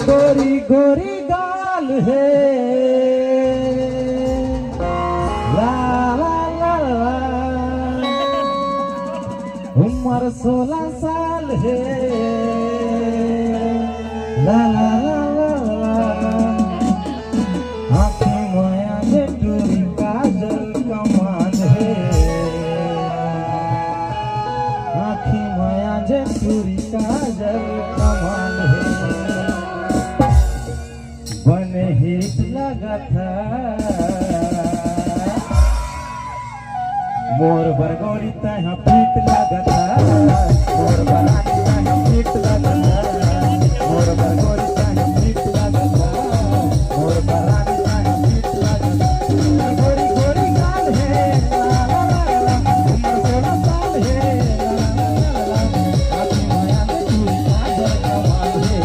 गोरी गोरी गाल है ला ला ला ला, उम्र 16 साल है ला ला ला ला ला, आँखें माया जे टूरी काजल कमाल है, आँखें माया जे टूरी काजल कमाल है। बन हिट लगा था मोर बरगोरी तहाँ पीट लगा था, मोर बरानी तहाँ पीट लगा था, मोर बरगोरी तहाँ पीट लगा था, मोर बरानी तहाँ पीट लगा था। गोरी गोरी गाल है ला ला ला ला, उम्र 16 साल है ला ला ला ला, आँखी माया के चूड़ी काजल कमाल है,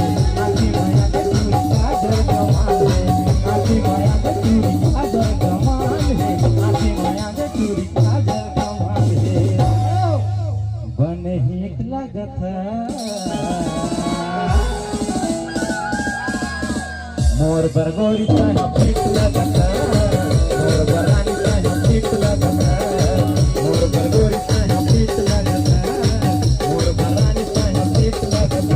आँखी माया के चूड़ी काजल कमाल है, आँखी माया के चूड़ी काजल कमाल है, आँखी माया के चूड़ी काजल कमाल है। बन हिट लगत मोर बरगोरी तहाँ पीट लगत, मोर बरानी तहाँ पीट लगत, मोर बरगोरी तहाँ पीट लगत, मोर बरानी तहाँ पीट लगत।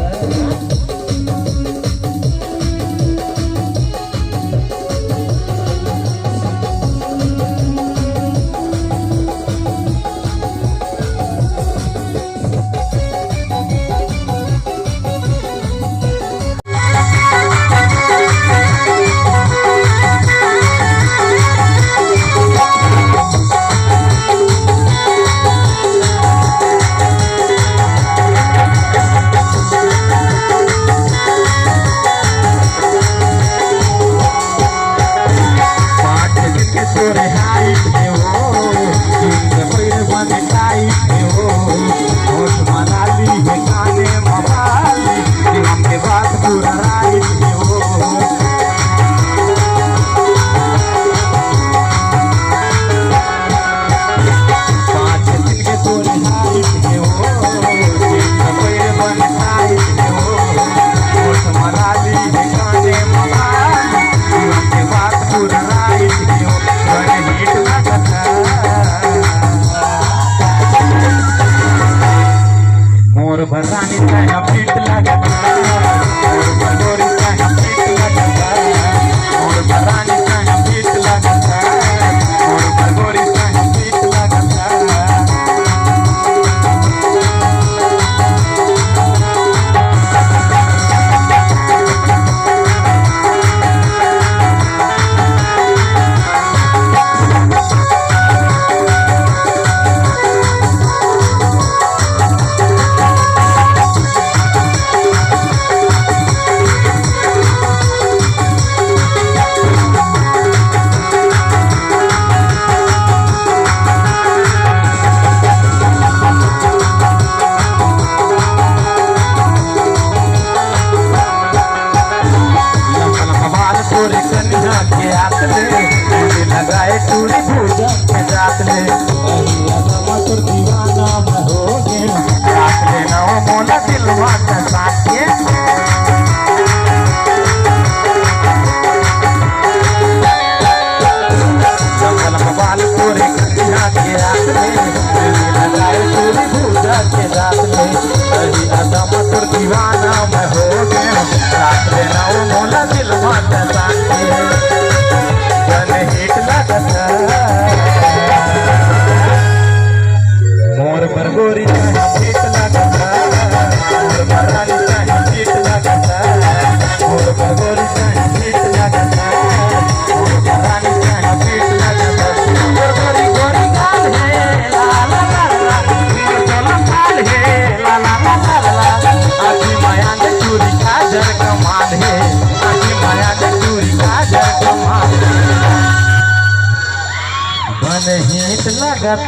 बरानी तहाँ पीट लगत, मोर बरगोरी तहाँ पीट लगत, मोर बरानी तहाँ पीट लगत, मोर बरगोरी तहाँ पीट लगत। लगाए टूरी भूजा के जात ले मधुर दीवाना मैं हो गया, रात ले ना वो मोला दिलवा का साथ के जंगल बाल पूरे कन्या के रात ले लगाए टूरी भूजा के जात ले, मधुर दीवाना मैं हो गया, रात ले ना वो मोला दिलवा का साथ के मोर बरगोरी तहाँ पीट लगत, मोर बरानी तहाँ पीट लगत, मोर बरगोरी तहाँ पीट लगत, मोर बरानी तहाँ पीट लगत। मोर गोरी गोरी गाल है ला ला ला ला, उम्र 16 साल है ला ला ला ला ला, आँखी माया के चूड़ी काजल कमाल है, आँखी माया के चूड़ी काजल कमाल है। बन हिट लगत